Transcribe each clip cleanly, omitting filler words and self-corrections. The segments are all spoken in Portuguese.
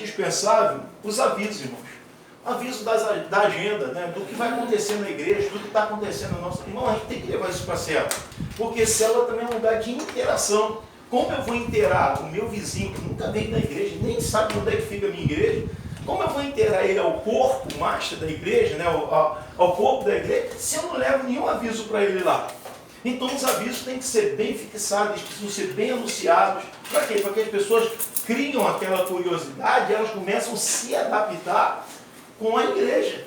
indispensável os avisos, irmãos. Aviso da agenda, né? Do que vai acontecer na igreja, do que está acontecendo no nosso... Irmão, a gente tem que levar isso para a célula. Porque célula também é um lugar de interação. Como eu vou interar o meu vizinho, que nunca veio na igreja, nem sabe onde é que fica a minha igreja, como eu vou interar ele ao corpo master da igreja, né? ao corpo da igreja, se eu não levo nenhum aviso para ele lá? Então os avisos têm que ser bem fixados, eles precisam ser bem anunciados. Para quê? Para que as pessoas criam aquela curiosidade, elas começam a se adaptar com a igreja.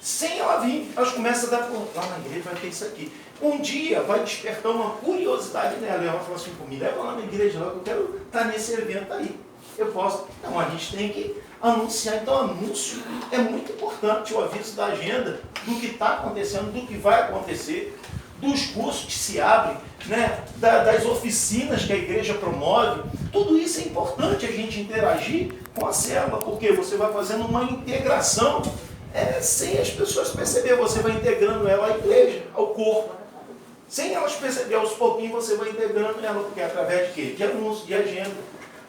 Sem ela vir, elas começam a dar, lá na igreja vai ter isso aqui. Um dia vai despertar uma curiosidade nela. E ela fala assim, me leva lá na igreja, lá que eu quero estar nesse evento aí. Eu posso. Então a gente tem que anunciar. Então anúncio é muito importante, o aviso da agenda, do que está acontecendo, do que vai acontecer, dos cursos que se abrem, né? Das oficinas que a igreja promove. Tudo isso é importante a gente interagir com a célula, porque você vai fazendo uma integração sem as pessoas perceberem. Você vai integrando ela à igreja, ao corpo. Sem elas perceberem, aos pouquinhos você vai integrando ela, porque é através de quê? De anúncio, de agenda.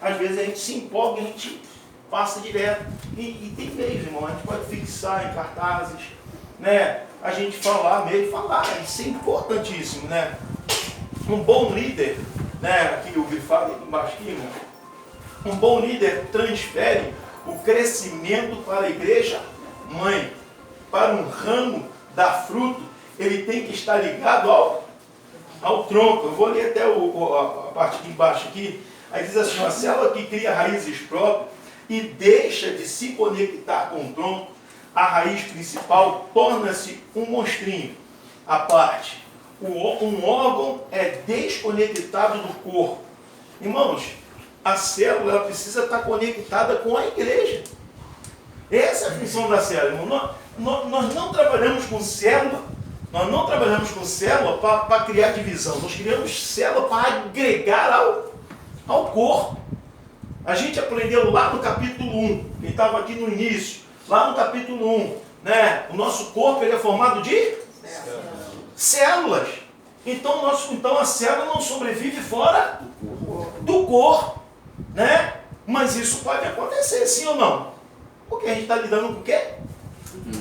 Às vezes a gente se empolga, a gente passa direto. E tem meios, irmão, a gente pode fixar em cartazes, né? A gente falar, isso é importantíssimo, né? Um bom líder, né? Aqui o grifado aqui embaixo, aqui, irmão. Um bom líder transfere o crescimento para a igreja mãe. Para um ramo dar fruto, ele tem que estar ligado ao tronco. Eu vou ler até a parte de embaixo aqui. Aí diz assim, uma célula que cria raízes próprias e deixa de se conectar com o tronco, a raiz principal torna-se um monstrinho à parte. Um órgão é desconectado do corpo. Irmãos, a célula ela precisa estar conectada com a igreja. Essa é a função da célula, irmão. Nós não trabalhamos com célula, para criar divisão. Nós criamos célula para agregar ao corpo. A gente aprendeu lá no capítulo 1, quem estava aqui no início, lá no capítulo 1, né? O nosso corpo ele é formado de células. Então a célula não sobrevive fora do corpo, né? Mas isso pode acontecer, sim ou não? Porque a gente está lidando com o quê?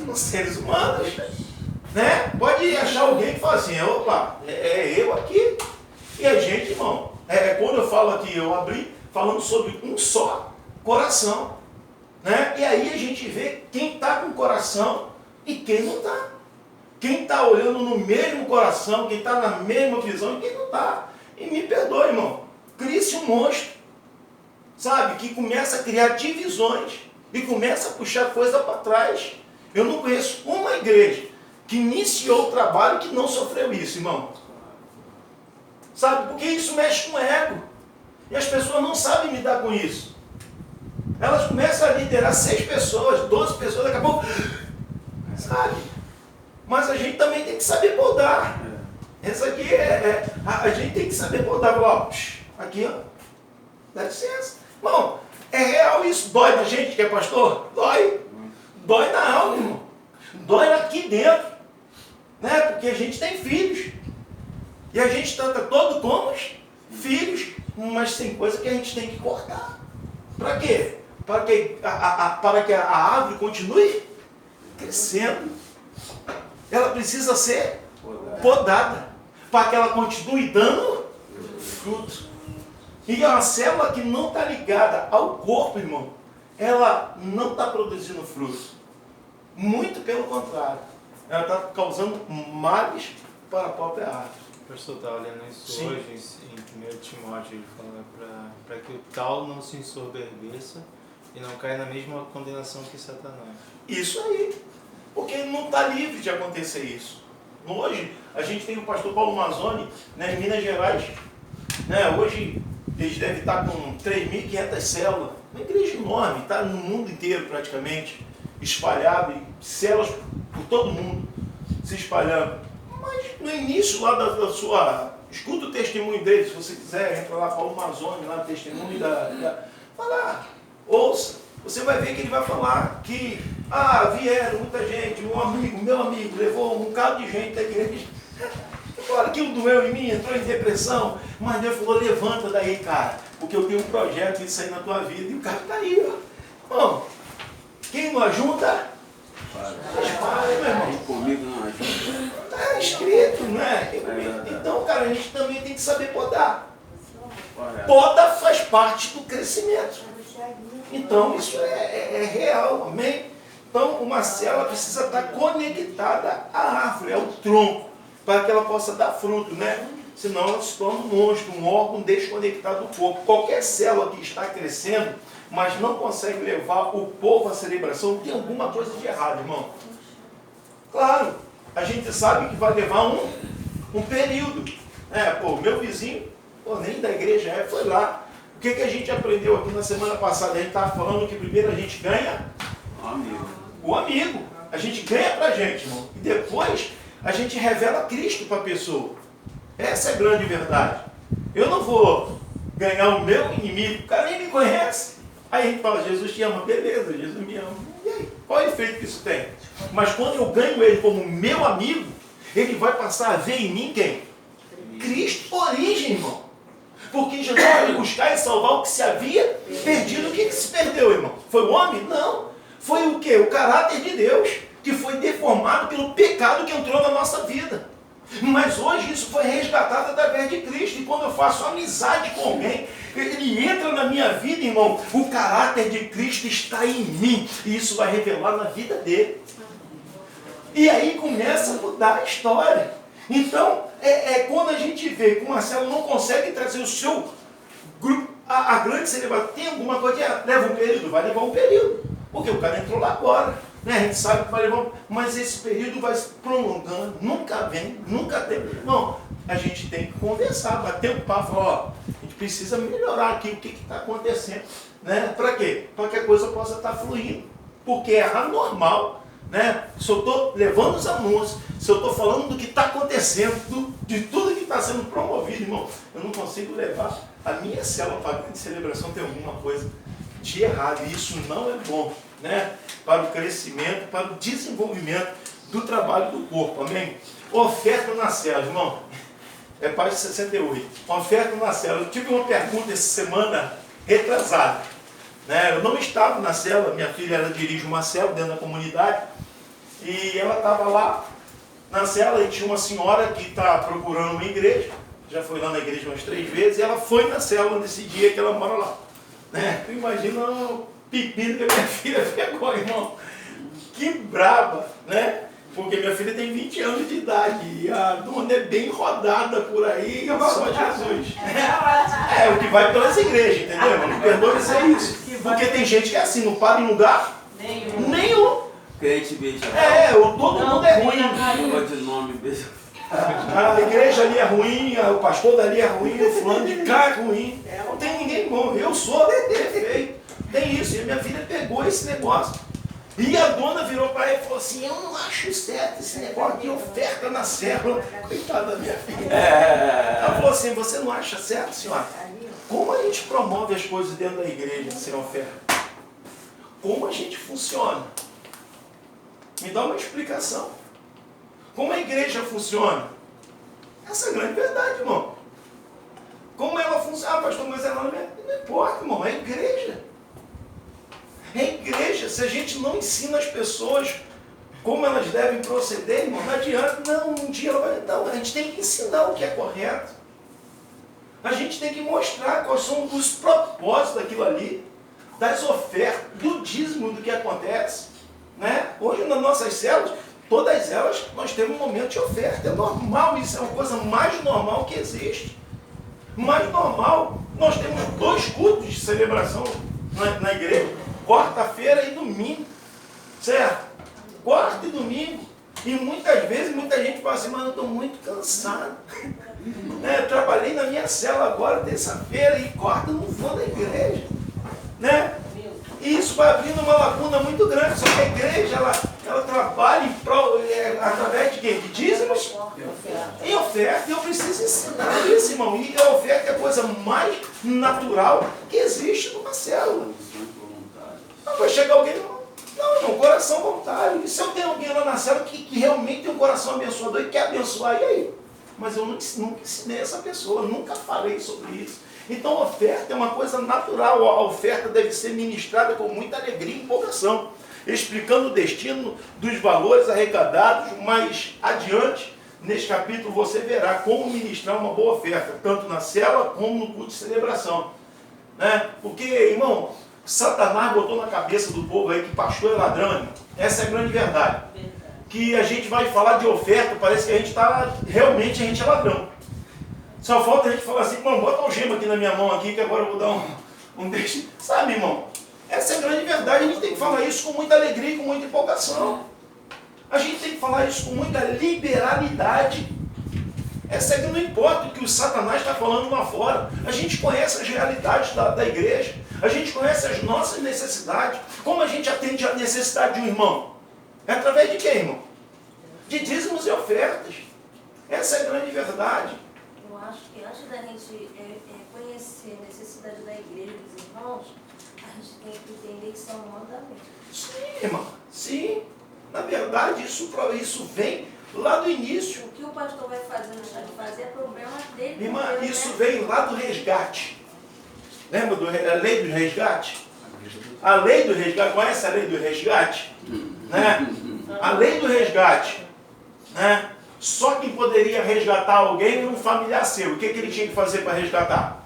Com seres humanos, né? Pode achar alguém que fala assim, opa, eu aqui. E a gente, irmão, quando eu falo aqui, eu abri falando sobre um só coração, né? E aí a gente vê quem está com o coração e quem não está. Quem está olhando no mesmo coração, quem está na mesma visão e quem não está. E me perdoe, irmão, cria-se um monstro, sabe? Que começa a criar divisões e começa a puxar coisa para trás. Eu não conheço uma igreja que iniciou o trabalho que não sofreu isso, irmão. Sabe? Porque isso mexe com o ego. E as pessoas não sabem lidar com isso. Elas começam a liderar 6 pessoas, 12 pessoas, daqui a pouco, sabe? Mas a gente também tem que saber podar. Essa aqui a gente tem que saber podar. Ó, aqui, ó. Dá licença. Irmão, é real isso? Dói na gente que é pastor? Dói. Dói na alma, irmão. Dói aqui dentro. Né? Porque a gente tem filhos. E a gente trata todo como filhos, mas tem coisa que a gente tem que cortar. Para quê? Para que a árvore continue crescendo. Ela precisa ser podada. Para que ela continue dando fruto. E uma célula que não está ligada ao corpo, irmão, ela não está produzindo fruto. Muito pelo contrário. Ela está causando males para a própria árvore. O pastor estava lendo isso Sim. hoje em 1 Timóteo, ele fala para que o tal não se ensoberbeça e não caia na mesma condenação que Satanás. Isso aí. Porque não está livre de acontecer isso. Hoje, a gente tem o pastor Paulo Mazzoni, né, em Minas Gerais. Né, hoje, eles devem estar com 3.500 células. Uma igreja enorme, está no mundo inteiro praticamente, espalhado, e células por todo mundo se espalhando. Mas no início lá da sua... Escuta o testemunho dele, se você quiser, entra lá, Paulo Mazzoni, lá no testemunho vai lá, ouça. Você vai ver que ele vai falar que vieram muita gente, meu amigo, levou um bocado de gente da igreja. Agora aquilo doeu em mim, entrou em depressão, mas Deus falou, levanta daí, cara, porque eu tenho um projeto de sair na tua vida, e o cara está aí, ó. ajunta? Espalha, meu irmão. Comigo não ajuda. Está escrito, né? Então, cara, a gente também tem que saber podar. Poda faz parte do crescimento. Então, isso é real, amém? Então, uma célula precisa estar conectada à árvore, ao tronco, para que ela possa dar fruto, né? Senão ela se torna um monstro, um órgão desconectado do corpo. Qualquer célula que está crescendo, mas não consegue levar o povo à celebração, tem alguma coisa de errado, irmão. Claro, a gente sabe que vai levar um período. Meu vizinho, nem da igreja foi lá. O que a gente aprendeu aqui na semana passada? A gente estava falando que primeiro a gente ganha o amigo. A gente ganha pra gente, irmão. E depois a gente revela Cristo para a pessoa. Essa é a grande verdade. Eu não vou ganhar o meu inimigo, o cara nem me conhece. Aí a gente fala, Jesus te ama, beleza, Jesus me ama. E aí, qual é o efeito que isso tem? Mas quando eu ganho ele como meu amigo, ele vai passar a ver em mim quem? Cristo por origem, irmão. Porque Jesus foi buscar e salvar o que se havia perdido. O que se perdeu, irmão? Foi o homem? Não. Foi o quê? O caráter de Deus, que foi deformado pelo pecado que entrou na nossa vida. Mas hoje isso foi resgatado através de Cristo. E quando eu faço amizade com alguém, ele entra na minha vida, irmão, o caráter de Cristo está em mim. E isso vai revelar na vida dele. E aí começa a mudar a história. Então, quando a gente vê que o Marcelo não consegue trazer o seu grupo, a grande celebração, tem alguma coisa, leva um período, vai levar um período. Porque o cara entrou lá agora. Né? A gente sabe que vai levar, mas esse período vai se prolongando, nunca vem, nunca tem. Não, a gente tem que conversar, bater um papo, falar, a gente precisa melhorar aqui o que está acontecendo. Né? Para quê? Para que a coisa possa estar fluindo. Porque é anormal, né? Se eu estou levando os anúncios, se eu estou falando do que está acontecendo, de tudo que está sendo promovido, irmão, eu não consigo levar a minha célula para a grande celebração, tem alguma coisa de errado. E isso não é bom. Né? Para o crescimento, para o desenvolvimento do trabalho do corpo, amém? Oferta na célula, irmão, é página 68, oferta na célula. Eu tive uma pergunta essa semana retrasada, né? Eu não estava na célula, minha filha ela dirige uma célula dentro da comunidade, e ela estava lá na célula e tinha uma senhora que está procurando uma igreja, já foi lá na igreja umas 3 vezes, e ela foi na célula nesse dia que ela mora lá, né? Tu imagina pepino que a minha filha pegou, irmão. Que braba, né? Porque minha filha tem 20 anos de idade e a dona é bem rodada por aí, só Jesus. O que vai pelas igrejas, entendeu, irmão? Não perdoe dizer isso. Porque tem gente que é assim, não para em lugar nenhum. Crente beija. Todo mundo é ruim. Negócio de nome, beija. A igreja ali é ruim, o pastor dali é ruim, o fulano de cá é ruim. Não tem ninguém bom. Eu sou perfeito. Tem isso, e a minha filha pegou esse negócio. E a dona virou para ela e falou assim, eu não acho certo esse negócio de oferta na célula. Coitada da minha filha. Ela falou assim, você não acha certo, senhora? Como a gente promove as coisas dentro da igreja sem oferta? Como a gente funciona? Me dá uma explicação. Como a igreja funciona? Essa é a grande verdade, irmão. Como ela funciona? Pastor, mas ela não importa, irmão, é a igreja. É igreja. Se a gente não ensina as pessoas como elas devem proceder, irmão, não adianta. Não, um dia ela vai... Não, a gente tem que ensinar o que é correto. A gente tem que mostrar quais são os propósitos daquilo ali, das ofertas, do dízimo, do que acontece. Né? Hoje nas nossas células, todas elas, nós temos um momento de oferta. É normal, isso é uma coisa mais normal que existe. Mais normal. Nós temos 2 cultos de celebração na igreja. Quarta-feira e domingo, certo? Quarta e domingo. E muitas vezes, muita gente fala assim, mas eu estou muito cansado. Eu trabalhei na minha cela agora, terça-feira, e quarta eu não vou na igreja. Né? E isso vai abrindo uma lacuna muito grande. Só que a igreja, ela trabalha através de quê? De dízimos? Em oferta. E eu preciso ensinar isso, irmão. E a oferta é a coisa mais natural que existe numa célula. Não vai chegar alguém, não, coração voluntário. E se eu tenho alguém lá na célula que realmente tem um coração abençoador e quer abençoar, e aí? Mas eu nunca ensinei essa pessoa, nunca falei sobre isso. Então a oferta é uma coisa natural, a oferta deve ser ministrada com muita alegria e empolgação. explicando o destino dos valores arrecadados. Mais adiante, neste capítulo, você verá como ministrar uma boa oferta, tanto na célula como no culto de celebração. Né? Porque, irmão, Satanás botou na cabeça do povo aí que pastor é ladrão, irmão. Essa é a grande verdade. Que a gente vai falar de oferta, parece que a gente está, realmente a gente é ladrão. Só falta a gente falar assim, irmão, bota um gema aqui na minha mão aqui, que agora eu vou dar um deixe. Sabe, irmão? Essa é a grande verdade. A gente tem que falar isso com muita alegria e com muita empolgação. A gente tem que falar isso com muita liberalidade. Essa é que não importa o que o Satanás está falando lá fora. A gente conhece as realidades da igreja. A gente conhece as nossas necessidades. Como a gente atende a necessidade de um irmão? É através de quem, irmão? De dízimos e ofertas. Essa é a grande verdade. Eu acho que antes da gente conhecer a necessidade da igreja e dos irmãos, a gente tem que entender que são mandamentos. Sim, irmão. Sim. Na verdade, isso vem lá do início. O que o pastor vai fazer, deixar de fazer, é problema dele. Irmã, isso veio lá do resgate. Lembra da lei do resgate? A lei do resgate, conhece a lei do resgate? Né? A lei do resgate. Né? Só quem poderia resgatar alguém era um familiar seu. O que ele tinha que fazer para resgatar?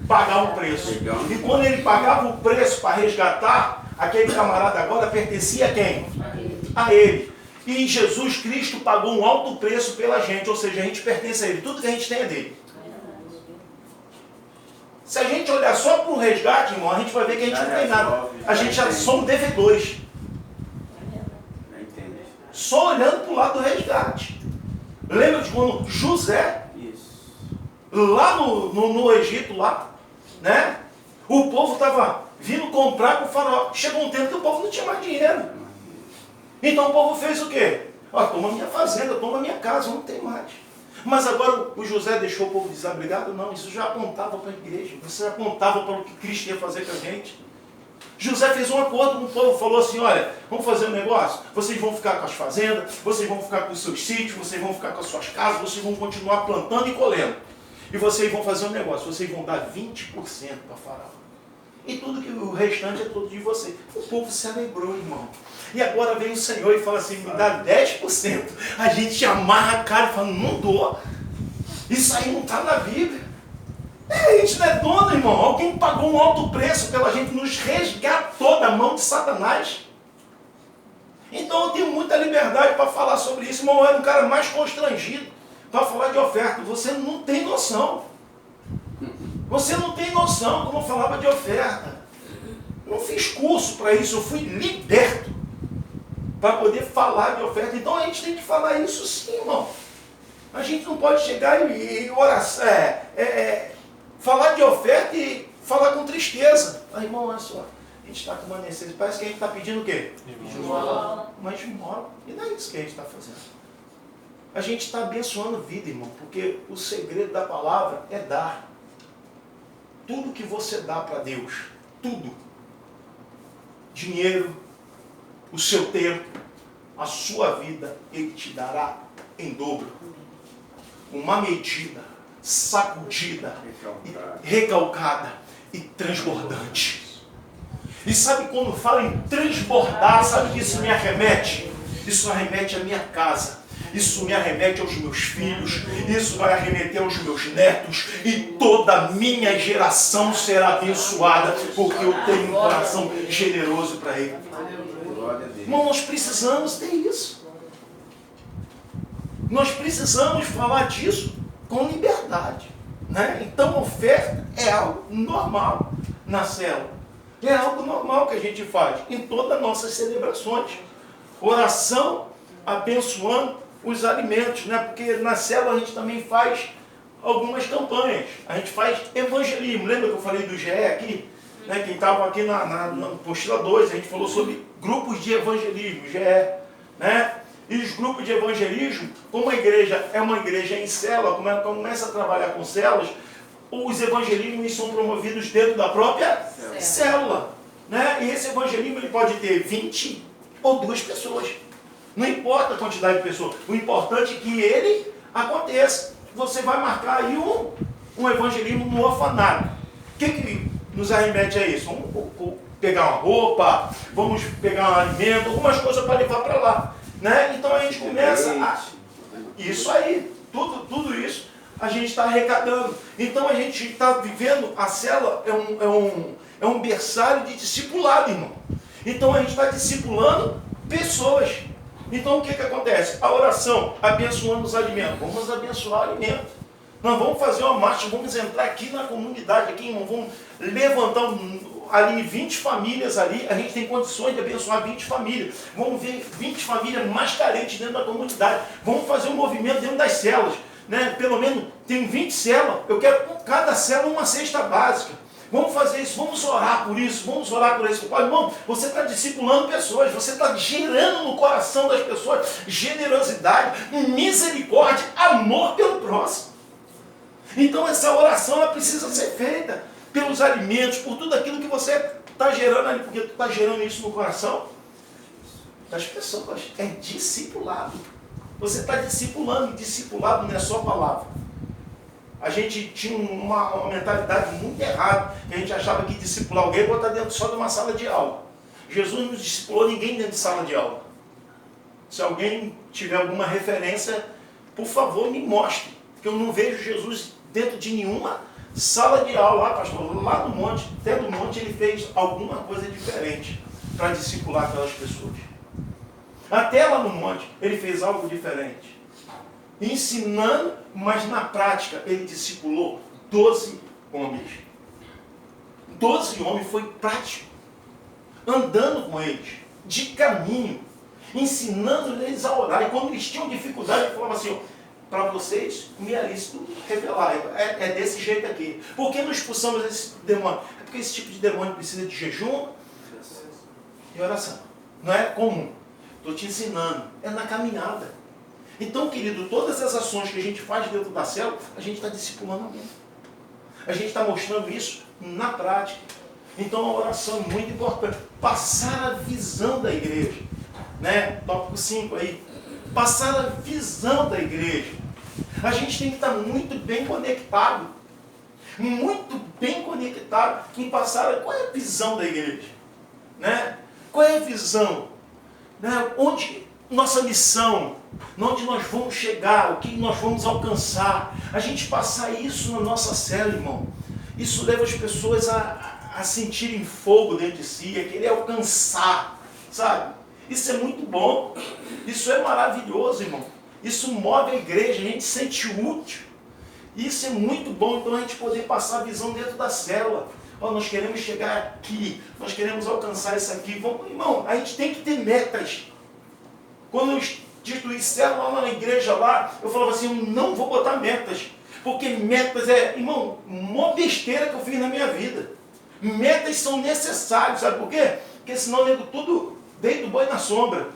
Pagar um preço. E quando ele pagava o preço para resgatar, aquele camarada agora pertencia a quem? A ele. E Jesus Cristo pagou um alto preço pela gente, ou seja, a gente pertence a ele. Tudo que a gente tem é dele. Se a gente olhar só para o resgate, irmão, a gente vai ver que a gente não tem nada. A gente já somos devedores. Só olhando para o lado do resgate. Lembra de quando José, lá no Egito, lá, né? O povo estava vindo comprar com o faraó. Chegou um tempo que o povo não tinha mais dinheiro. Então o povo fez o quê? Ó, toma minha fazenda, toma minha casa, não tem mais. Mas agora o José deixou o povo desabrigado? Não, isso já apontava para a igreja. Isso já apontava para o que Cristo ia fazer com a gente. José fez um acordo com o povo, falou assim, olha, vamos fazer um negócio? Vocês vão ficar com as fazendas, vocês vão ficar com os seus sítios, vocês vão ficar com as suas casas, vocês vão continuar plantando e colhendo. E vocês vão fazer um negócio, vocês vão dar 20% para Faraó. E tudo que o restante é tudo de vocês. O povo se alegrou, irmão. E agora vem o Senhor e fala assim, me dá 10%. A gente amarra a cara e fala, não dou. Isso aí não está na Bíblia. A gente não é dono, irmão. Alguém pagou um alto preço pela gente, nos resgatou da mão de Satanás. Então eu tenho muita liberdade para falar sobre isso, irmão. Eu era um cara mais constrangido para falar de oferta. Você não tem noção. Você não tem noção como eu falava de oferta. Não fiz curso para isso, eu fui liberto para poder falar de oferta. Então a gente tem que falar isso sim, irmão. A gente não pode chegar e orar, falar de oferta e falar com tristeza. Ah, irmão, olha só, a gente está com uma necessidade. Parece que a gente está pedindo o quê? Esmola. Uma esmola. E não é isso que a gente está fazendo. A gente está abençoando vida, irmão, porque o segredo da palavra é dar. Tudo que você dá para Deus, tudo, dinheiro, o seu tempo, a sua vida, Ele te dará em dobro. Uma medida sacudida, recalcada e transbordante. E sabe quando fala em transbordar, sabe o que isso me arremete? Isso arremete à minha casa. Isso me arremete aos meus filhos, isso vai arremeter aos meus netos, e toda a minha geração será abençoada, porque eu tenho um coração generoso para Ele. Irmão, nós precisamos ter isso. Nós precisamos falar disso com liberdade. Né? Então, oferta é algo normal na célula. É algo normal que a gente faz em todas as nossas celebrações. Oração, abençoando os alimentos, né? Porque na célula a gente também faz algumas campanhas. A gente faz evangelismo. Lembra que eu falei do GE aqui? Né? Quem estava aqui na apostila 2, a gente falou sobre grupos de evangelismo, GE. Né? E os grupos de evangelismo, como a igreja é uma igreja em célula, começa a trabalhar com células, os evangelismos são promovidos dentro da própria célula. Né? E esse evangelismo ele pode ter 20 ou 2 pessoas. Não importa a quantidade de pessoas. O importante é que ele aconteça. Você vai marcar aí um evangelismo no orfanato. O que nos arremete a isso? pegar uma roupa, vamos pegar um alimento, algumas coisas para levar para lá. Né? Então a gente começa a... Isso aí, tudo isso a gente está arrecadando. Então a gente está vivendo, a célula é um berçário de discipulado, irmão. Então a gente está discipulando pessoas. Então o que acontece? A oração, abençoando os alimentos. Vamos abençoar o alimento. Nós vamos fazer uma marcha, vamos entrar aqui na comunidade, aqui, irmão, vamos levantar ali 20 famílias ali, a gente tem condições de abençoar 20 famílias. Vamos ver 20 famílias mais carentes dentro da comunidade. Vamos fazer um movimento dentro das células. Né? Pelo menos tem 20 células, eu quero cada célula uma cesta básica. Vamos fazer isso, vamos orar por isso, vamos orar por isso. Pai, irmão, você está discipulando pessoas, você está gerando no coração das pessoas generosidade, misericórdia, amor pelo próximo. Então essa oração ela precisa ser feita pelos alimentos, por tudo aquilo que você está gerando ali, porque tu está gerando isso no coração das pessoas. É discipulado. Você está discipulando, e discipulado não é só palavra. A gente tinha uma mentalidade muito errada, que a gente achava que discipular alguém é botar dentro só de uma sala de aula. Jesus não discipulou ninguém dentro de sala de aula. Se alguém tiver alguma referência, por favor, me mostre. Porque eu não vejo Jesus dentro de nenhuma sala de aula. Pastor, lá no monte, até do monte, ele fez alguma coisa diferente para discipular aquelas pessoas. Até lá no monte, ele fez algo diferente. Ensinando, mas na prática, ele discipulou 12 homens. 12 homens, foi prático. Andando com eles, de caminho, ensinando eles a orar. E quando eles tinham dificuldade, ele falava assim, para vocês, me é lícito revelar. É desse jeito aqui. Por que não expulsamos esse demônio? É porque esse tipo de demônio precisa de jejum e oração. Não é comum. Estou te ensinando. É na caminhada. Então, querido, todas as ações que a gente faz dentro da célula, a gente está discipulando alguém. A gente está mostrando isso na prática. Então, a oração é muito importante. Passar a visão da igreja. Né? Tópico 5 aí. Passar a visão da igreja. A gente tem que estar muito bem conectado. Muito bem conectado em passar... Qual é a visão da igreja? Né? Qual é a visão? Né? Onde nossa missão, onde nós vamos chegar, o que nós vamos alcançar. A gente passar isso na nossa célula, irmão. Isso leva as pessoas a sentirem fogo dentro de si, a querer alcançar, sabe? Isso é muito bom. Isso é maravilhoso, irmão. Isso move a igreja, a gente se sente útil. Isso é muito bom, então a gente poder passar a visão dentro da célula. Oh, nós queremos chegar aqui, nós queremos alcançar isso aqui. Vamos, irmão, a gente tem que ter metas. Quando eu instituí célula lá na igreja lá, eu falava assim, eu não vou botar metas. Porque metas irmão, uma besteira que eu fiz na minha vida. Metas são necessárias, sabe por quê? Porque senão eu nego tudo deito boi na sombra.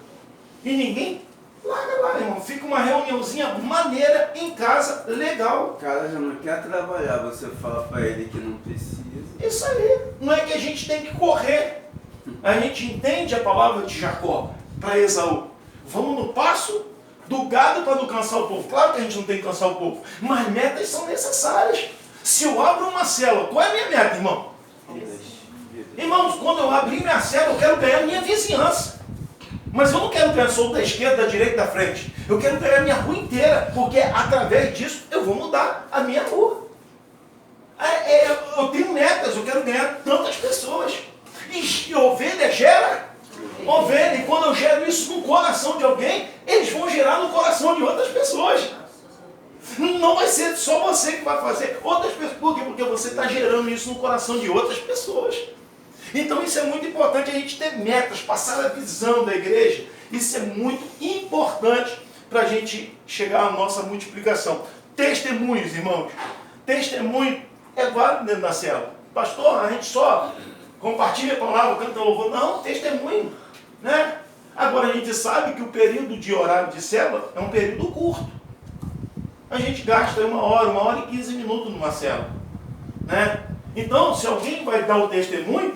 E ninguém larga lá, irmão. Fica uma reuniãozinha maneira em casa, legal. O cara já não quer trabalhar, você fala pra ele que não precisa. Isso aí. Não é que a gente tem que correr. A gente entende a palavra de Jacó para Esaú. Vamos no passo do gado para não cansar o povo. Claro que a gente não tem que cansar o povo, mas metas são necessárias. Se eu abro uma célula, qual é a minha meta, irmão? Irmãos, quando eu abrir minha célula, eu quero ganhar minha vizinhança. Mas eu não quero ganhar só da esquerda, da direita, da frente. Eu quero ganhar a minha rua inteira, porque através disso eu vou mudar a minha rua. Eu tenho metas, eu quero ganhar tantas pessoas. E ovelha gera ovelha. E quando eu gero isso no coração de alguém, eles vão gerar no coração de outras pessoas. Não vai ser só você que vai fazer, outras pessoas. Por quê? Porque você está gerando isso no coração de outras pessoas. Então isso é muito importante, a gente ter metas, passar a visão da igreja. Isso é muito importante para a gente chegar à nossa multiplicação. Testemunhos, irmãos. Testemunho é válido dentro da célula. Pastor, a gente só compartilha a palavra, canta louvor. Não, testemunho. Né? Agora a gente sabe que o período de horário de célula é um período curto. A gente gasta 1 hora e 15 minutos numa célula. Né? Então, se alguém vai dar o testemunho,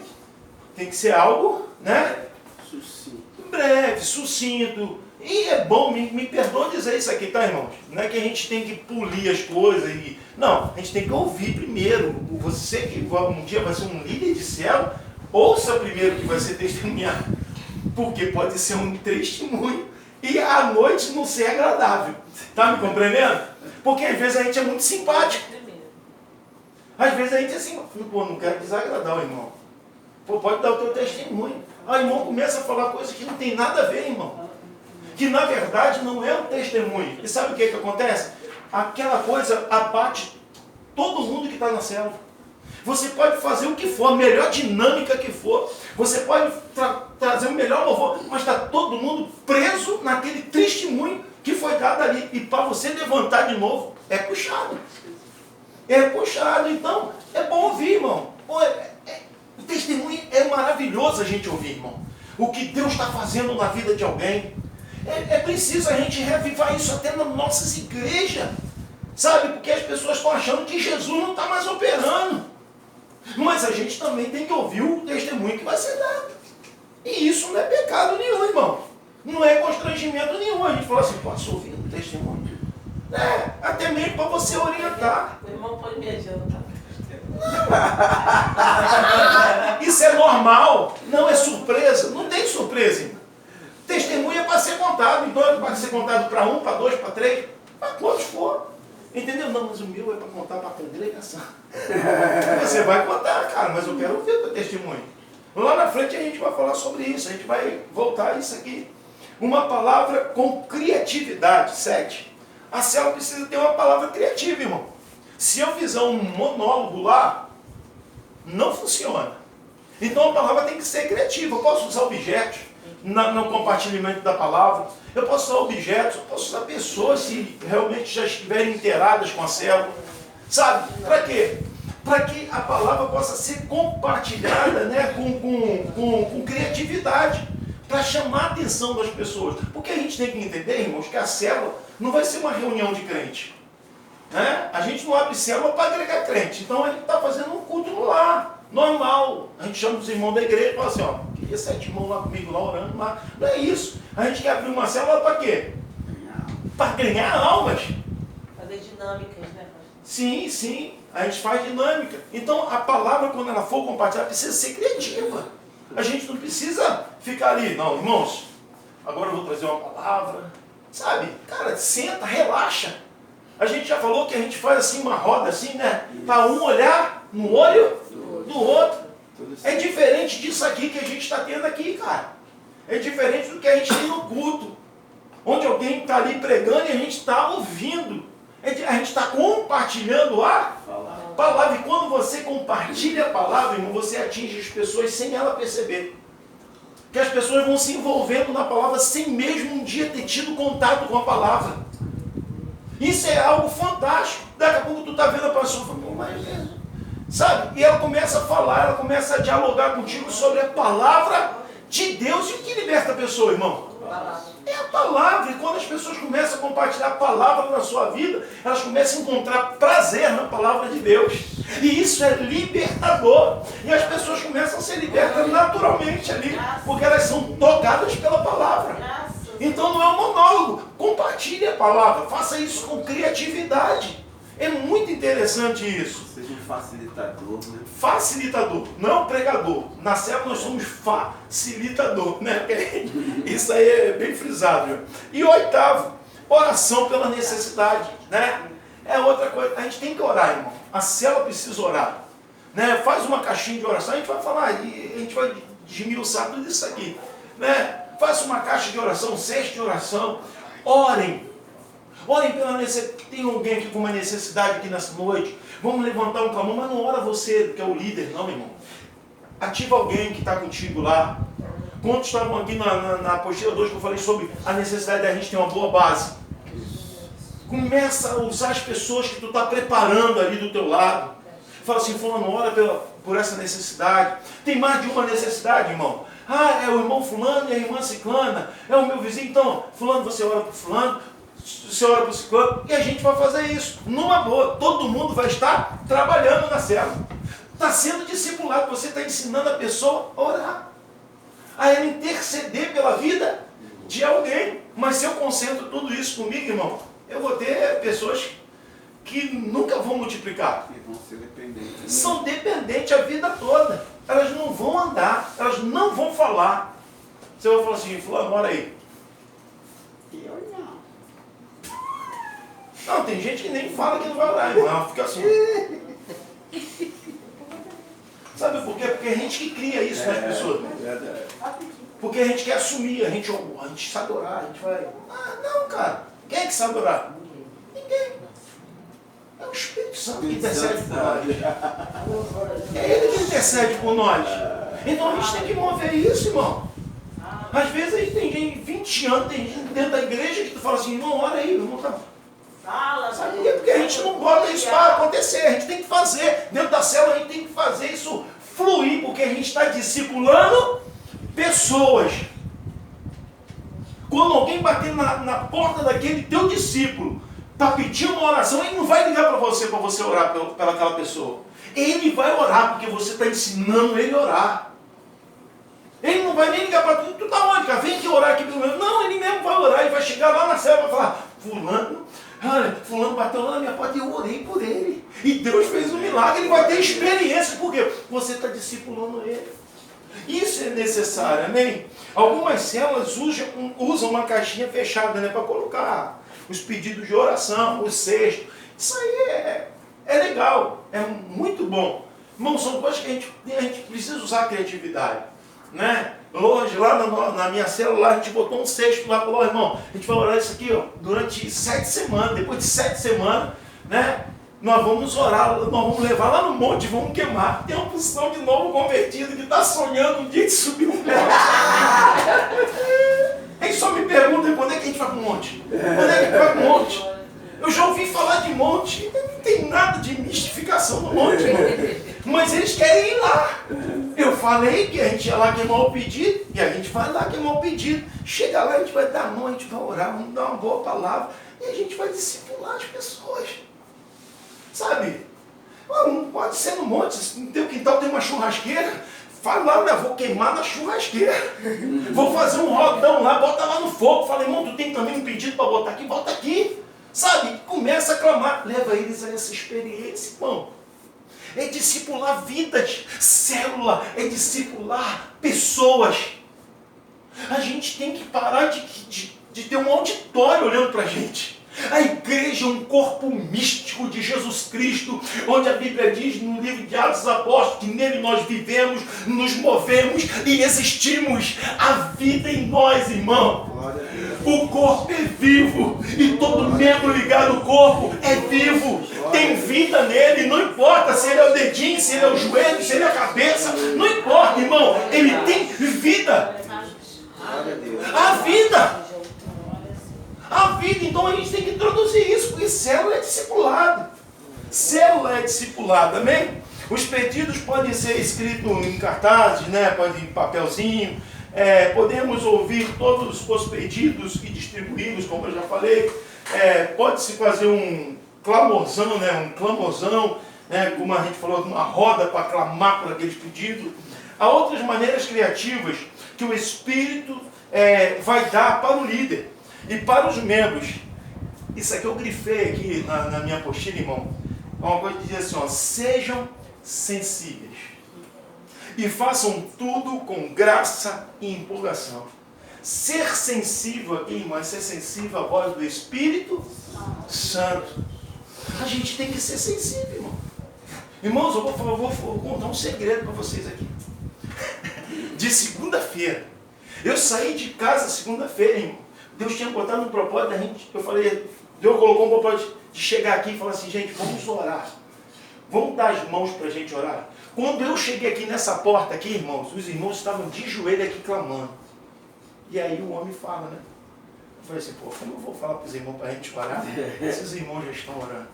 tem que ser algo, né? Sucinto. Breve, sucinto. E é bom, me perdoa dizer isso aqui, tá, irmãos? Não é que a gente tem que polir as coisas. Não, a gente tem que ouvir primeiro. Você que um dia vai ser um líder de célula, ouça primeiro que vai ser testemunhado. Porque pode ser um testemunho e à noite não ser agradável. Tá me compreendendo? Porque às vezes a gente é muito simpático. Às vezes a gente é assim, pô, não quero desagradar o irmão. Pô, pode dar o teu testemunho. Aí o irmão começa a falar coisas que não tem nada a ver, irmão. Que na verdade não é um testemunho. E sabe o que acontece? Aquela coisa abate todo mundo que está na célula. Você pode fazer o que for, a melhor dinâmica que for. Você pode trazer o melhor louvor, mas está todo mundo preso naquele testemunho que foi dado ali. E para você levantar de novo, é puxado. É puxado. Então, é bom ouvir, irmão. Pô, o testemunho é maravilhoso a gente ouvir, irmão. O que Deus está fazendo na vida de alguém. É preciso a gente revivar isso até nas nossas igrejas. Sabe? Porque as pessoas estão achando que Jesus não está mais operando. Mas a gente também tem que ouvir o testemunho que vai ser dado. E isso não é pecado nenhum, irmão. Não é constrangimento nenhum. A gente fala assim, posso ouvir o testemunho? Até mesmo para você orientar. O irmão pode me adiantar. Isso é normal. Não é surpresa. Não tem surpresa, irmão. Testemunho é para ser contado. Então é para ser contado para 1, para 2, para 3, para quantos for. Entendeu? Não, mas o meu é para contar para a congregação. Você vai contar, cara, mas eu quero ouvir o teu testemunho. Lá na frente a gente vai falar sobre isso, a gente vai voltar a isso aqui. Uma palavra com criatividade. 7. A célula precisa ter uma palavra criativa, irmão. Se eu fizer um monólogo lá, não funciona. Então a palavra tem que ser criativa. Eu posso usar objetos no compartilhamento da palavra. Eu posso usar objetos, eu posso usar pessoas se realmente já estiverem inteiradas com a célula. Sabe? Para quê? Para que a palavra possa ser compartilhada, né, com criatividade, para chamar a atenção das pessoas. Porque a gente tem que entender, irmãos, que a célula não vai ser uma reunião de crente. Né? A gente não abre célula para agregar crente. Então a gente está fazendo um culto no lar, normal. A gente chama os irmãos da igreja e fala assim, ó, queria 7 irmãos lá comigo, lá orando, mas não é isso. A gente quer abrir uma célula para quê? Para ganhar almas. Fazer dinâmicas, né? Sim, sim. A gente faz dinâmica. Então a palavra, quando ela for compartilhada, precisa ser criativa. A gente não precisa ficar ali, não, irmãos, agora eu vou trazer uma palavra. Sabe? Cara, senta, relaxa. A gente já falou que a gente faz assim uma roda assim, né? Para um olhar no olho do outro. É diferente disso aqui que a gente está tendo aqui, cara. É diferente do que a gente tem no culto. Onde alguém está ali pregando e a gente está ouvindo. A gente está compartilhando a palavra. E quando você compartilha a palavra, irmão, você atinge as pessoas sem ela perceber. Que as pessoas vão se envolvendo na palavra sem mesmo um dia ter tido contato com a palavra. Isso é algo fantástico. Daqui a pouco tu está vendo a pessoa falando, mas sabe? E ela começa a falar, ela começa a dialogar contigo sobre a palavra de Deus. E o que liberta a pessoa, irmão? É a palavra. E quando as pessoas começam a compartilhar a palavra na sua vida, elas começam a encontrar prazer na palavra de Deus. E isso é libertador. E as pessoas começam a ser libertas naturalmente ali, porque elas são tocadas pela palavra. Então não é um monólogo. Compartilhe a palavra. Faça isso com criatividade. É muito interessante isso. Seja um facilitador, né? Facilitador, não pregador. Na célula nós somos facilitador, né? Isso aí é bem frisado. Viu? E 8º, oração pela necessidade, né? É outra coisa. A gente tem que orar, irmão. A célula precisa orar, né? Faz uma caixinha de oração. A gente vai falar e a gente vai desmiuçar tudo isso aqui, né? Faça uma caixa de oração, cesto de oração. Orem. Orem pela necessidade. Tem alguém aqui com uma necessidade aqui nessa noite? Vamos levantar um clamor, mas não ora você, que é o líder, não, irmão. Ativa alguém que está contigo lá. Quantos estavam aqui na apostila 2 que eu falei sobre a necessidade da gente ter uma boa base? Começa a usar as pessoas que tu está preparando ali do teu lado. Fala assim, fulano, ora por essa necessidade. Tem mais de uma necessidade, irmão. Ah, é o irmão fulano e a irmã ciclana. É o meu vizinho. Então, fulano, você ora por fulano. Você ora por ciclano. E a gente vai fazer isso. Numa boa. Todo mundo vai estar trabalhando na célula. Está sendo discipulado. Você está ensinando a pessoa a orar. A ela interceder pela vida de alguém. Mas se eu concentro tudo isso comigo, irmão, eu vou ter pessoas que nunca vão multiplicar. E vão ser dependentes. São dependentes a vida toda. Elas não vão andar, elas não vão falar. Você vai falar assim, fulano, ora aí. Eu não. Não, tem gente que nem fala que não vai orar, irmão. Fica assim. Sabe por quê? Porque a gente que cria isso nas pessoas. Verdade. Porque a gente quer assumir, a gente sabe orar, a gente vai. Ah, não, cara. Quem é que sabe orar? Ninguém. É o Espírito Santo que intercede por nós. É ele que intercede por nós. Então a gente tem que mover isso, irmão. Às vezes aí tem gente, 20 anos, tem gente dentro da igreja que tu fala assim, irmão, ora aí, irmão, tá. Sabe por quê? Porque a gente não bota isso para acontecer, a gente tem que fazer. Dentro da célula a gente tem que fazer isso fluir, porque a gente está discipulando pessoas. Quando alguém bater na porta daquele teu discípulo, está pedindo uma oração, ele não vai ligar para você orar pela aquela pessoa. Ele vai orar, porque você está ensinando ele a orar. Ele não vai nem ligar para tu. Tu tá onde, cara? Vem aqui orar aqui pelo menos. Não, ele mesmo vai orar, ele vai chegar lá na célula e vai falar, fulano bateu lá na minha porta e eu orei por ele. E Deus fez um milagre, ele vai ter experiência, porque você está discipulando ele. Isso é necessário, amém? Algumas células usam uma caixinha fechada, né, para colocar os pedidos de oração, os cestos. Isso aí é legal, é muito bom. Irmão, são coisas que a gente precisa usar a criatividade. Né? Longe, lá na minha célula, a gente botou um cesto lá, falou, irmão, a gente vai orar isso aqui ó, durante 7 semanas, depois de 7 semanas, né? Nós vamos orar, nós vamos levar lá no monte, vamos queimar. Tem uma porção de novo convertido que está sonhando um dia de subir um monte. Aí só me pergunta, quando é que a gente vai para o monte? Quando é que a gente vai para o monte? Eu já ouvi falar de monte, não tem nada de mistificação no monte, irmão. Mas eles querem ir lá. Eu falei que a gente ia lá queimar o pedido, e a gente vai lá queimar o pedido. Chega lá, a gente vai dar a mão, a gente vai orar, vamos dar uma boa palavra, e a gente vai discipular as pessoas. Sabe? Não pode ser no monte, no teu quintal tem uma churrasqueira, fala lá, eu vou queimar na churrasqueira. Vou fazer um rodão lá, bota lá no fogo. Fala, irmão, tu tem também um pedido para botar aqui? Bota aqui. Sabe? Começa a clamar. Leva eles a essa experiência, irmão. É discipular vidas. Célula é discipular pessoas. A gente tem que parar de ter um auditório olhando para a gente. A igreja é um corpo místico de Jesus Cristo, onde a Bíblia diz no livro de Atos dos Apóstolos que nele nós vivemos, nos movemos e existimos. A vida em nós, irmão. O corpo é vivo e todo membro ligado ao corpo é vivo. Tem vida nele, não importa se ele é o dedinho, se ele é o joelho, se ele é a cabeça, não importa, irmão. Ele tem vida. A vida. A vida, então a gente tem que introduzir isso, porque célula é discipulado. Célula é discipulada, amém? Os pedidos podem ser escritos em cartazes, né? Pode ir em papelzinho. Podemos ouvir todos os pedidos e distribuí-los, como eu já falei. Pode-se fazer um clamorzão, né? Um clamorzão, né? Como a gente falou, uma roda para clamar por aqueles pedidos. Há outras maneiras criativas que o Espírito vai dar para o líder. E para os membros, isso aqui eu grifei aqui na minha apostila, irmão. É uma coisa que diz assim, ó, sejam sensíveis. E façam tudo com graça e empolgação. Ser sensível aqui, irmão, é ser sensível à voz do Espírito Santo. A gente tem que ser sensível, irmão. Irmãos, eu vou contar um segredo para vocês aqui. De segunda-feira. Eu saí de casa segunda-feira, irmão. Deus tinha botado um propósito da gente, eu falei, Deus colocou um propósito de chegar aqui e falar assim, gente, vamos orar. Vamos dar as mãos para a gente orar. Quando eu cheguei aqui nessa porta aqui, irmãos, os irmãos estavam de joelho aqui clamando. E aí o homem fala, né? Eu falei assim, pô, como eu vou falar para os irmãos para a gente orar? Esses irmãos já estão orando.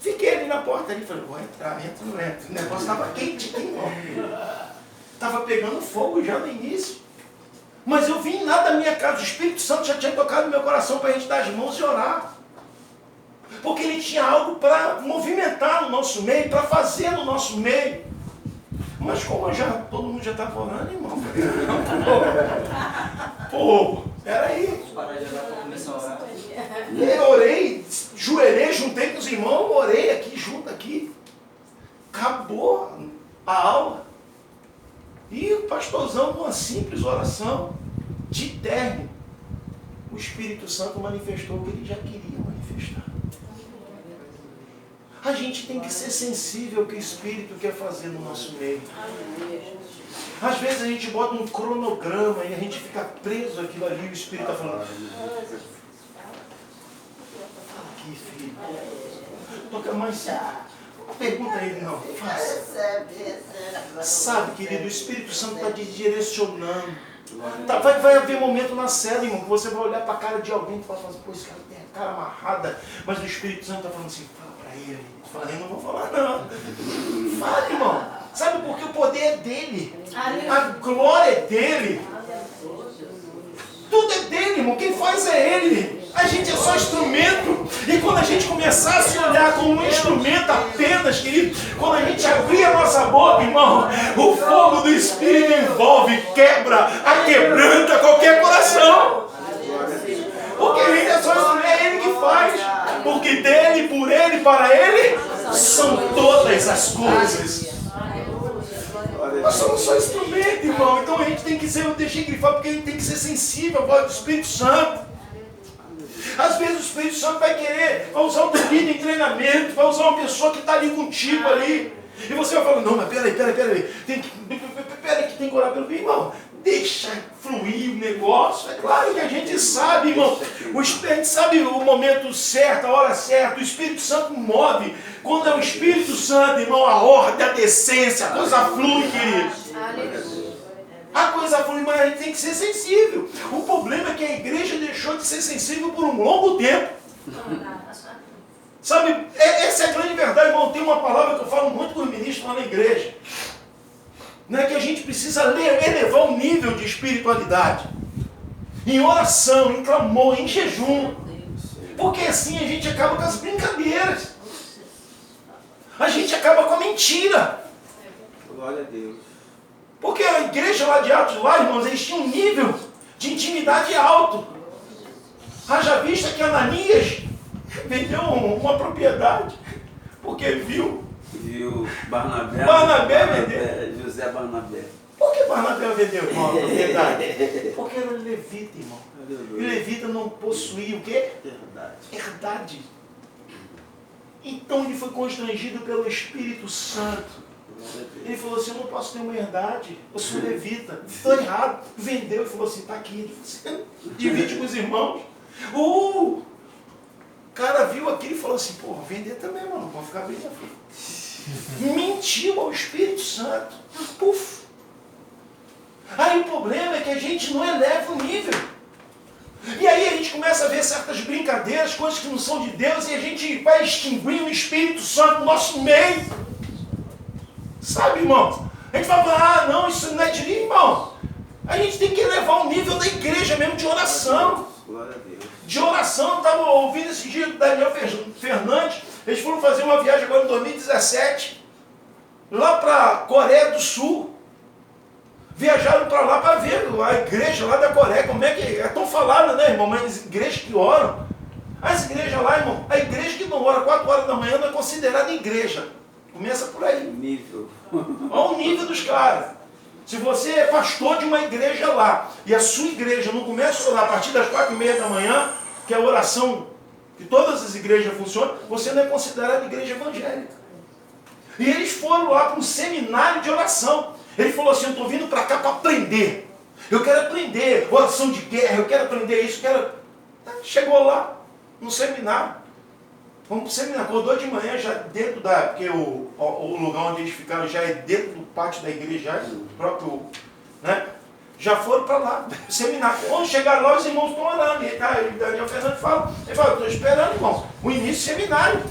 Fiquei ali na porta ali, falei, vou entrar, entra, não entra. O negócio estava quente aqui, irmão. Estava pegando fogo já no início. Mas eu vim lá da minha casa, o Espírito Santo já tinha tocado no meu coração para a gente dar as mãos e orar. Porque ele tinha algo para movimentar no nosso meio, para fazer no nosso meio. Mas como todo mundo já estava orando, irmão. Pô, peraí. Parar de orar para começar a orar. Eu orei, joelhei simples oração de término, o Espírito Santo manifestou o que ele já queria manifestar. A gente tem que ser sensível ao que o Espírito quer fazer no nosso meio. Às vezes a gente bota um cronograma e a gente fica preso àquilo ali, o Espírito está falando. Fala aqui, filho. Toca mais. Não pergunta a ele, não. Faça. Sabe, querido, o Espírito Santo está te direcionando. Vai haver momento na cela, irmão, que você vai olhar para a cara de alguém e falar assim, pô, esse cara tem a cara amarrada. Mas o Espírito Santo está falando assim, fala para ele. Fala, eu não vou falar, não. Fala, irmão. Sabe, porque o poder é dele. A glória é dele. Tudo é dele, irmão. Quem faz é ele. A gente é só instrumento. E quando a gente começar a se olhar como um instrumento apenas, querido, quando a gente abrir a nossa boca, irmão, o fogo do Espírito envolve, quebra, aquebranta qualquer coração. Porque a gente é só instrumento, é ele que faz. Porque dele, por ele, para ele, são todas as coisas. Nós somos só instrumento, irmão. Então a gente tem que ser, eu deixei grifar, porque a gente tem que ser sensível à voz do Espírito Santo. Às vezes o Espírito Santo vai querer, vai usar o teu líder em treinamento, vai usar uma pessoa que está ali contigo ali. E você vai falar, não, mas peraí. Peraí que tem que orar pelo bem, irmão. Deixa fluir o negócio. É claro que a gente sabe, irmão. A gente sabe o momento certo, a hora certa. O Espírito Santo move. Quando é o Espírito Santo, irmão, a ordem, a decência, a coisa flui, querido. A coisa flui, mas a gente tem que ser sensível. O problema é que a igreja deixou de ser sensível por um longo tempo. Sabe, essa é a grande verdade, irmão. Tem uma palavra que eu falo muito com os ministros lá na igreja. Não é que a gente precisa elevar o nível de espiritualidade. Em oração, em clamor, em jejum. Porque assim a gente acaba com as brincadeiras. A gente acaba com a mentira. Glória a Deus. Porque a igreja lá de Atos, lá, irmãos, eles tinham um nível de intimidade alto. Haja vista que Ananias vendeu uma propriedade. Porque viu Barnabé vendeu. José Barnabé. Por que Barnabé vendeu uma propriedade? Porque era levita, irmão. E levita não possuía o quê? Herdade. Então ele foi constrangido pelo Espírito Santo. Ele falou assim, eu não posso ter uma herdade, eu sou levita, estou errado. Vendeu e falou assim, está aqui, você divide com os irmãos. O cara viu aquilo e falou assim, pô, vou vender também, mano, vou ficar bem na frente. Mentiu ao Espírito Santo. Puf. Aí o problema é que a gente não eleva o nível. E aí a gente começa a ver certas brincadeiras, coisas que não são de Deus, e a gente vai extinguindo o Espírito Santo no nosso meio. Sabe, irmão? A gente vai falar, não, isso não é de mim, irmão. A gente tem que elevar o nível da igreja mesmo de oração. Glória a Deus. De oração, eu estava ouvindo esse dia do Daniel Fernandes. Eles foram fazer uma viagem agora em 2017, lá para a Coreia do Sul. Viajaram para lá para ver a igreja lá da Coreia, como é que é tão falada, né, irmão? Mas igrejas que oram. As igrejas lá, irmão, a igreja que não ora 4 horas da manhã não é considerada igreja. Começa por aí. Nível. Olha o nível dos caras. Se você é pastor de uma igreja lá, e a sua igreja não começa a orar a partir das 4h30 da manhã, que é a oração que todas as igrejas funcionam, você não é considerado igreja evangélica. E eles foram lá para um seminário de oração. Ele falou assim, eu estou vindo para cá para aprender. Eu quero aprender oração de guerra, eu quero aprender isso, Chegou lá, no seminário. Vamos para o seminário, acordou de manhã já dentro da... Porque o lugar onde eles ficaram já é dentro do pátio da igreja, já é do próprio... Né? Já foram para lá, seminário. Quando chegaram lá, os irmãos estão orando. E Daniel Fernandes fala, ele fala, estou esperando, irmão, o início do seminário.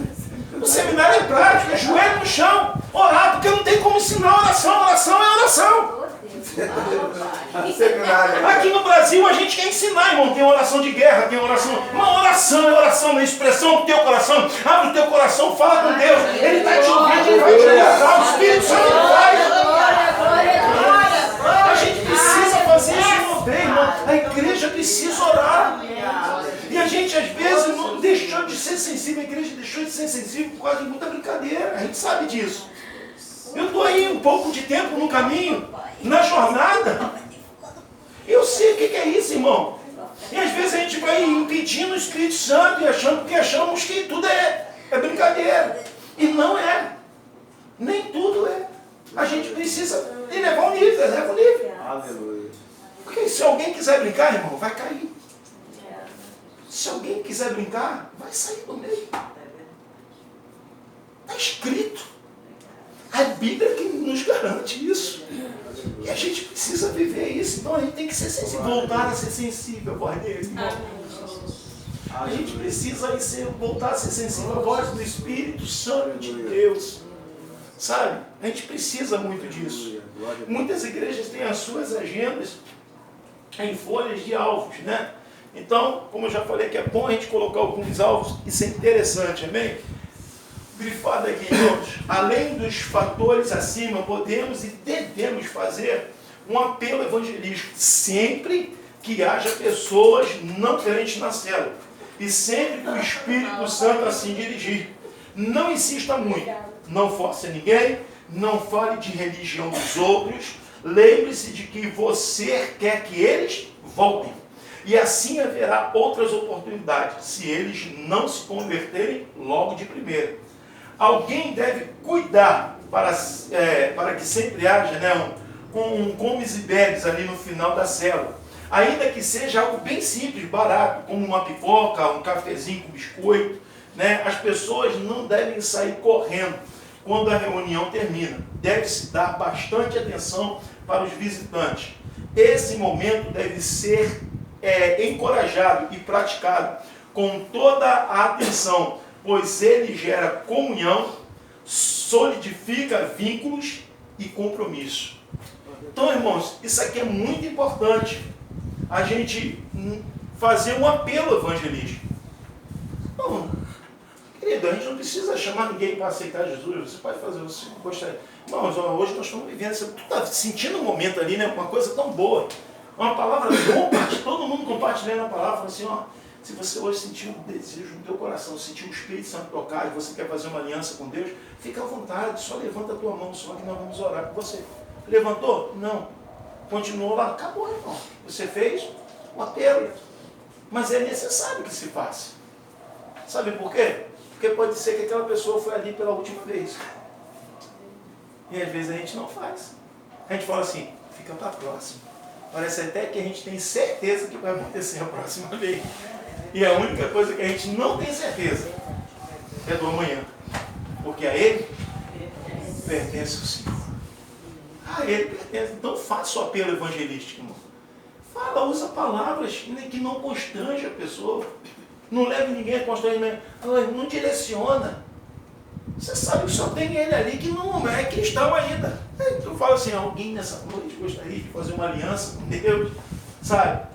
O seminário é prático, é joelho no chão, orar, porque não tem como ensinar oração. Oração é oração. Aqui no Brasil a gente quer ensinar, irmão. Tem oração de guerra, tem oração. Uma oração é oração, uma expressão do teu coração. Abre o teu coração, fala com Deus. Ele está te ouvindo, ele vai te ajudar. O Espírito Santo faz. A gente precisa fazer isso no bem, irmão. A igreja precisa orar. E a gente às vezes não deixou de ser sensível. A igreja deixou de ser sensível por causa de muita brincadeira. A gente sabe disso. Eu estou aí um pouco de tempo no caminho, na jornada. você. O que é isso, irmão? E às vezes a gente vai impedindo o Espírito Santo e achamos que tudo é brincadeira. E não é. Nem tudo é. A gente precisa elevar o nível, eleva o nível. Aleluia. Porque se alguém quiser brincar, irmão, vai cair. Se alguém quiser brincar, vai sair do meio. Está escrito. A Bíblia que nos garante isso. E a gente precisa viver isso. Então a gente tem que ser sensível, voltar a ser sensível à voz dele, irmão. A gente precisa voltar a ser sensível à voz do Espírito Santo de Deus. Sabe? A gente precisa muito disso. Muitas igrejas têm as suas agendas em folhas de alvos, né? Então, como eu já falei, que é bom a gente colocar alguns alvos, isso é interessante, amém? Grifado aqui, irmãos, além dos fatores acima, podemos e devemos fazer um apelo evangelístico sempre que haja pessoas não crentes na célula e sempre que o Espírito Santo assim dirigir. Não insista muito, não force ninguém, não fale de religião dos outros, lembre-se de que você quer que eles voltem. E assim haverá outras oportunidades, se eles não se converterem logo de primeira. Alguém deve cuidar para que sempre haja, né, um comes e bebes ali no final da célula. Ainda que seja algo bem simples, barato, como uma pipoca, um cafezinho com biscoito, né? As pessoas não devem sair correndo quando a reunião termina. Deve-se dar bastante atenção para os visitantes. Esse momento deve ser encorajado e praticado com toda a atenção, pois ele gera comunhão, solidifica vínculos e compromisso. Então, irmãos, isso aqui é muito importante, a gente fazer um apelo evangelístico. Não, querido, a gente não precisa chamar ninguém para aceitar Jesus. Você pode fazer o que gostaria. Irmãos, hoje nós estamos vivendo, você está sentindo um momento ali, né, uma coisa tão boa, uma palavra, todo mundo compartilhando a palavra, falando assim, ó, se você hoje sentiu um desejo no teu coração, sentiu o Espírito Santo tocar e você quer fazer uma aliança com Deus, fica à vontade, só levanta a tua mão, só que nós vamos orar por você. Levantou? Não. Continuou lá? Acabou, irmão. Você fez um apelo. Mas é necessário que se faça. Sabe por quê? Porque pode ser que aquela pessoa foi ali pela última vez. E às vezes a gente não faz. A gente fala assim, fica para a próxima. Parece até que a gente tem certeza que vai acontecer a próxima vez. E a única coisa que a gente não tem certeza é do amanhã. Porque a Ele pertence o Senhor. A Ele pertence. Então faça o apelo evangelístico, irmão. Fala, usa palavras que não constrange a pessoa. Não leve ninguém a constrangimento. Não direciona. Você sabe que só tem ele ali que não é cristão ainda. Então fala assim, alguém nessa noite gostaria de fazer uma aliança com Deus, sabe?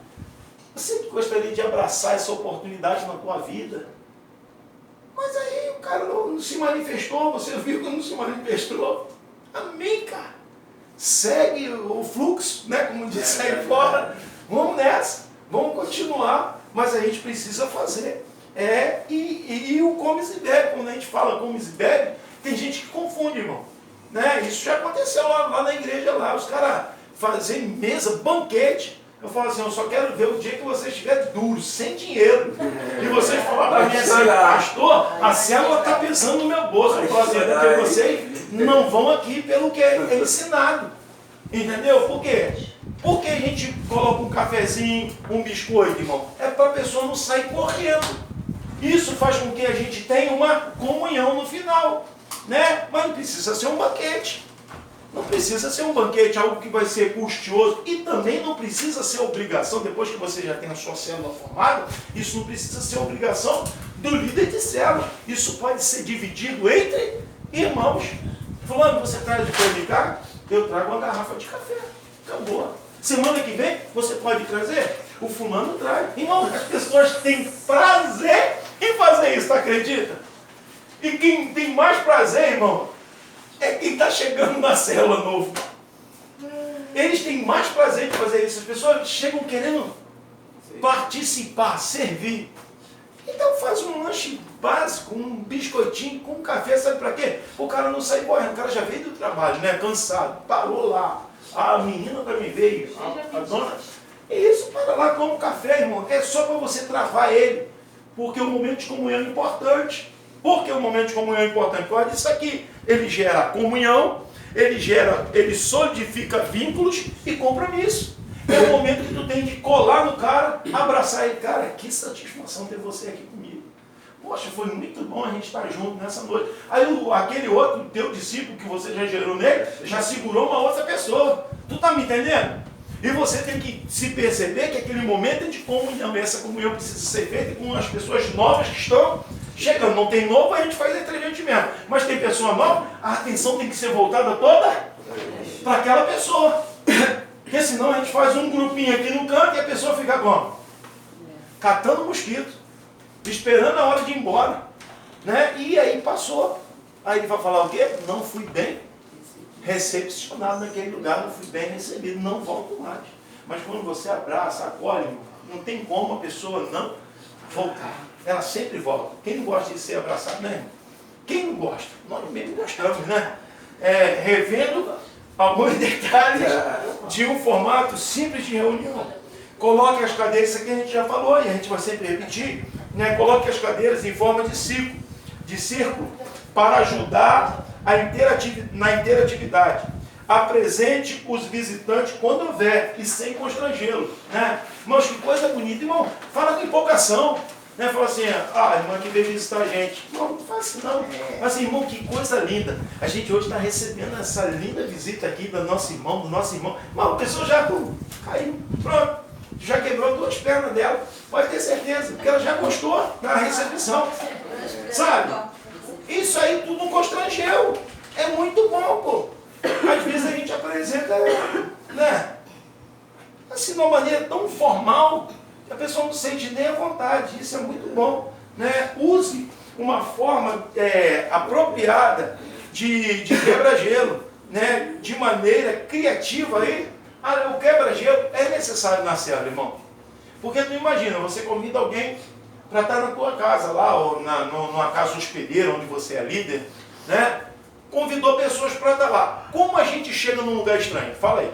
Você gostaria de abraçar essa oportunidade na tua vida. Mas aí o cara não se manifestou, você viu que não se manifestou. Amém, cara. Segue o fluxo, né? Como disse aí fora. Vamos nessa, vamos continuar, mas a gente precisa fazer. E o comes e bebe, quando a gente fala comes e bebe, tem gente que confunde, irmão. Né? Isso já aconteceu lá na igreja, lá, os caras fazem mesa, banquete. Eu falo assim, eu só quero ver o dia que você estiver duro, sem dinheiro. E vocês falam para mim assim, pastor, a célula está pensando no meu bolso. Eu falo assim, porque vocês não vão aqui pelo que é ensinado. Entendeu? Por quê? Porque a gente coloca um cafezinho, um biscoito, irmão. É para a pessoa não sair correndo. Isso faz com que a gente tenha uma comunhão no final. Né? Mas não precisa ser um banquete. Não precisa ser um banquete, algo que vai ser custoso. E também não precisa ser obrigação, depois que você já tem a sua célula formada, isso não precisa ser obrigação do líder de célula. Isso pode ser dividido entre irmãos. Fulano, você traz de comunicar? Eu trago uma garrafa de café. Acabou. Semana que vem, você pode trazer? O fulano traz. Irmão, as pessoas têm prazer em fazer isso, acredita? E quem tem mais prazer, irmão, é quem está chegando na célula novo. Eles têm mais prazer de fazer isso. As pessoas chegam querendo participar, servir. Então faz um lanche básico, um biscoitinho com um café, sabe para quê? O cara não sai correndo, o cara já veio do trabalho, né? Cansado, parou lá. A menina também veio, a dona. Isso. Senta lá, toma um café, irmão. É só para você travar ele. Porque o momento de comunhão é importante. Por que o momento de comunhão é importante? Por causa disso aqui. Ele gera comunhão, ele solidifica vínculos e compromisso. É o momento que tu tem que colar no cara, abraçar ele. Cara, que satisfação ter você aqui comigo. Poxa, foi muito bom a gente estar junto nessa noite. Aí aquele outro teu discípulo que você já gerou nele, já segurou uma outra pessoa. Tu tá me entendendo? E você tem que se perceber que aquele momento é de comunhão. E essa comunhão precisa ser feita com as pessoas novas que estão chegando. Não tem novo, a gente faz entre a gente mesmo. Mas tem pessoa nova, a atenção tem que ser voltada toda para aquela pessoa. Porque senão a gente faz um grupinho aqui no canto e a pessoa fica como? Catando mosquito, esperando a hora de ir embora. Né? E aí passou. Aí ele vai falar o quê? Não fui bem recepcionado naquele lugar, não fui bem recebido, não volto mais. Mas quando você abraça, acolhe, não tem como a pessoa não voltar. Ela sempre volta. Quem não gosta de ser abraçado, né? Quem não gosta? Nós mesmo gostamos, né? Revendo alguns detalhes de um formato simples de reunião. Coloque as cadeiras, isso aqui a gente já falou e a gente vai sempre repetir, né? Coloque as cadeiras em forma de círculo para ajudar na interatividade. Apresente os visitantes quando houver e sem constrangê-lo. Né? Irmãos, que coisa bonita. Irmão, fala com empolgação. Né? Fala assim, irmã que veio visitar a gente. Não, não faz assim não. Mas assim, irmão, que coisa linda. A gente hoje está recebendo essa linda visita aqui do nosso irmão. Mas a pessoa já caiu, pronto. Já quebrou 2 pernas dela. Pode ter certeza, porque ela já gostou da recepção. Sabe? Isso aí tudo não constrangeu. É muito bom, pô. Às vezes a gente apresenta, né? Assim, de uma maneira tão formal, que a pessoa não sente nem a vontade. Isso é muito bom. Né? Use uma forma apropriada de quebra-gelo, né? De maneira criativa aí. O quebra-gelo é necessário na célula, irmão. Porque tu imagina, você convida alguém para estar na tua casa lá, ou numa casa hospedeira, onde você é líder, né? Convidou pessoas para estar lá. Como a gente chega num lugar estranho? Fala aí.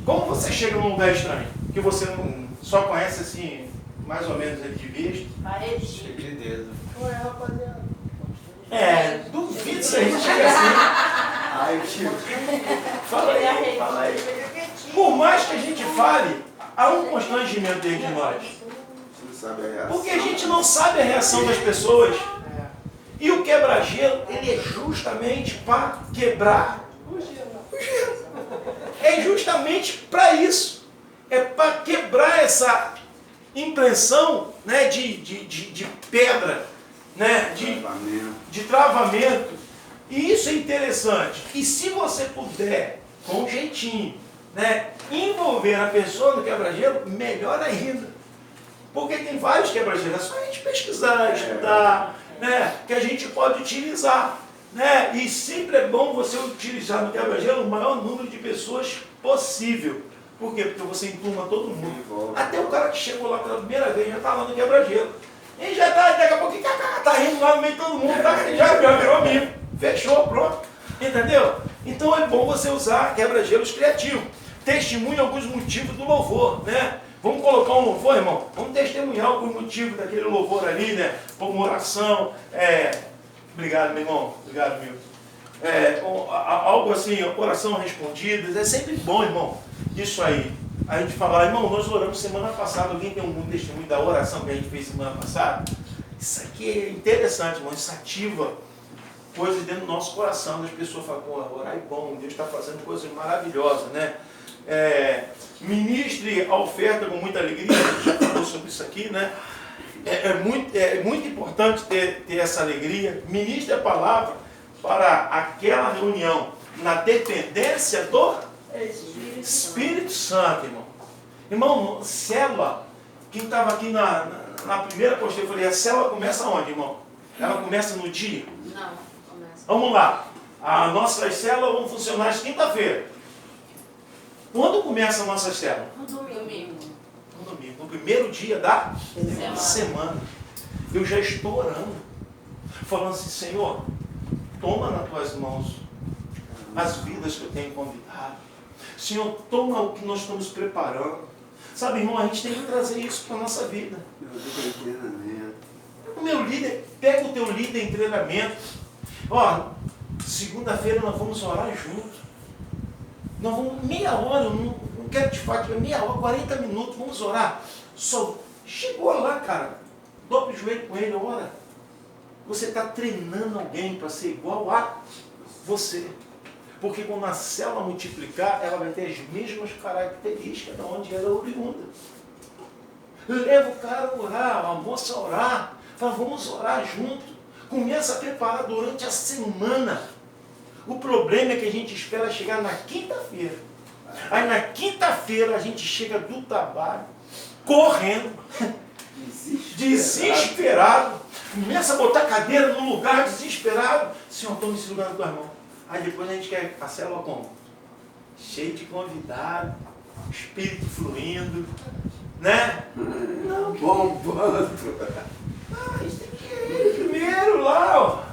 Como você chega num lugar estranho? Que você não, só conhece assim, mais ou menos de vista? Cheio de dedo. Ué, rapaziada. Duvido se a gente chega assim. Ai, tio. Fala aí. Por mais que a gente fale, há um constrangimento dentro de nós. Porque a gente não sabe a reação das pessoas. E o quebra-gelo, ele é justamente para quebrar o gelo. É justamente para isso. É para quebrar essa impressão, né, de pedra, né, de travamento. E isso é interessante. E se você puder, com um jeitinho, né, envolver a pessoa no quebra-gelo, melhor ainda. Porque tem vários quebra-gelos. É só a gente pesquisar, estudar, né, que a gente pode utilizar. Né? E sempre é bom você utilizar no quebra-gelo o maior número de pessoas possível. Por quê? Porque você enturma todo mundo. Até o cara que chegou lá pela primeira vez já está lá no quebra-gelo. E já está, daqui a pouquinho, está rindo lá no meio de todo mundo, já virou amigo. Fechou, pronto. Entendeu? Então é bom você usar quebra-gelos criativos. Testemunhe alguns motivos do louvor, né? Vamos colocar um louvor, irmão? Vamos testemunhar alguns motivos daquele louvor ali, né? Como oração, Obrigado, meu irmão. Obrigado, meu. Algo assim, oração respondida. É sempre bom, irmão. Isso aí. A gente falar, irmão, nós oramos semana passada. Alguém tem um testemunho da oração que a gente fez semana passada? Isso aqui é interessante, irmão. Isso ativa coisas dentro do nosso coração. As pessoas falam, pô, orar é bom. Deus está fazendo coisas maravilhosas, né? Ministre a oferta com muita alegria. A gente já falou sobre isso aqui, né? É muito importante ter essa alegria. Ministre a palavra para aquela reunião na dependência do Espírito Santo, irmão. Irmão, célula, quem estava aqui na primeira postura, eu falei, a célula começa onde, irmão? Ela começa no dia? Não, começa. Vamos lá. As nossas células vão funcionar às quinta-feira. Quando começa a nossa célula? No domingo. No domingo, no primeiro dia da semana. Eu já estou orando, falando assim, Senhor, toma nas tuas mãos as vidas que eu tenho convidado. Senhor, toma o que nós estamos preparando. Sabe, irmão, a gente tem que trazer isso para a nossa vida. O meu líder, pega o teu líder em treinamento. Ó, segunda-feira nós vamos orar junto. Nós vamos meia hora, eu não quero te falar que meia hora, 40 minutos, vamos orar. Só chegou lá, cara, dobra o joelho com ele, ora. Você está treinando alguém para ser igual a você. Porque quando a célula multiplicar, ela vai ter as mesmas características de onde ela é oriunda. Leva o cara a orar, a moça a orar. Fala, vamos orar junto. Começa a preparar durante a semana. O problema é que a gente espera chegar na quinta-feira. Aí na quinta-feira a gente chega do trabalho, correndo, desesperado. Começa a botar a cadeira no lugar, desesperado. Senhor, toma esse lugar na tua mão. Aí depois a gente quer a célula como? Cheio de convidado, espírito fluindo, né? Não, Bombando. a gente tem que ir primeiro lá, ó.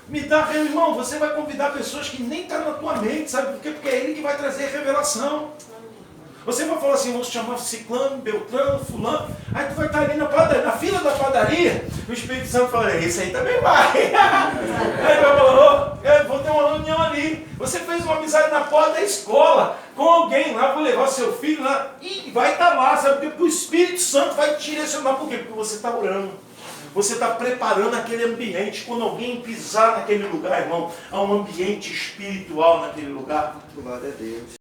Me dá, meu irmão, você vai convidar pessoas que nem estão na tua mente, sabe por quê? Porque é ele que vai trazer a revelação. Você vai falar assim, vamos chamar Ciclano, Beltrano, Fulano, aí tu vai estar ali na fila da padaria, o Espírito Santo fala, esse aí também vai. Aí vai falar, eu vou ter uma reunião ali. Você fez uma amizade na porta da escola, com alguém lá, vou levar seu filho lá, e vai estar lá, sabe por quê? Porque o Espírito Santo vai te direcionar, por quê? Porque você está orando. Você está preparando aquele ambiente. Quando alguém pisar naquele lugar, irmão, há um ambiente espiritual naquele lugar. Glória a Deus.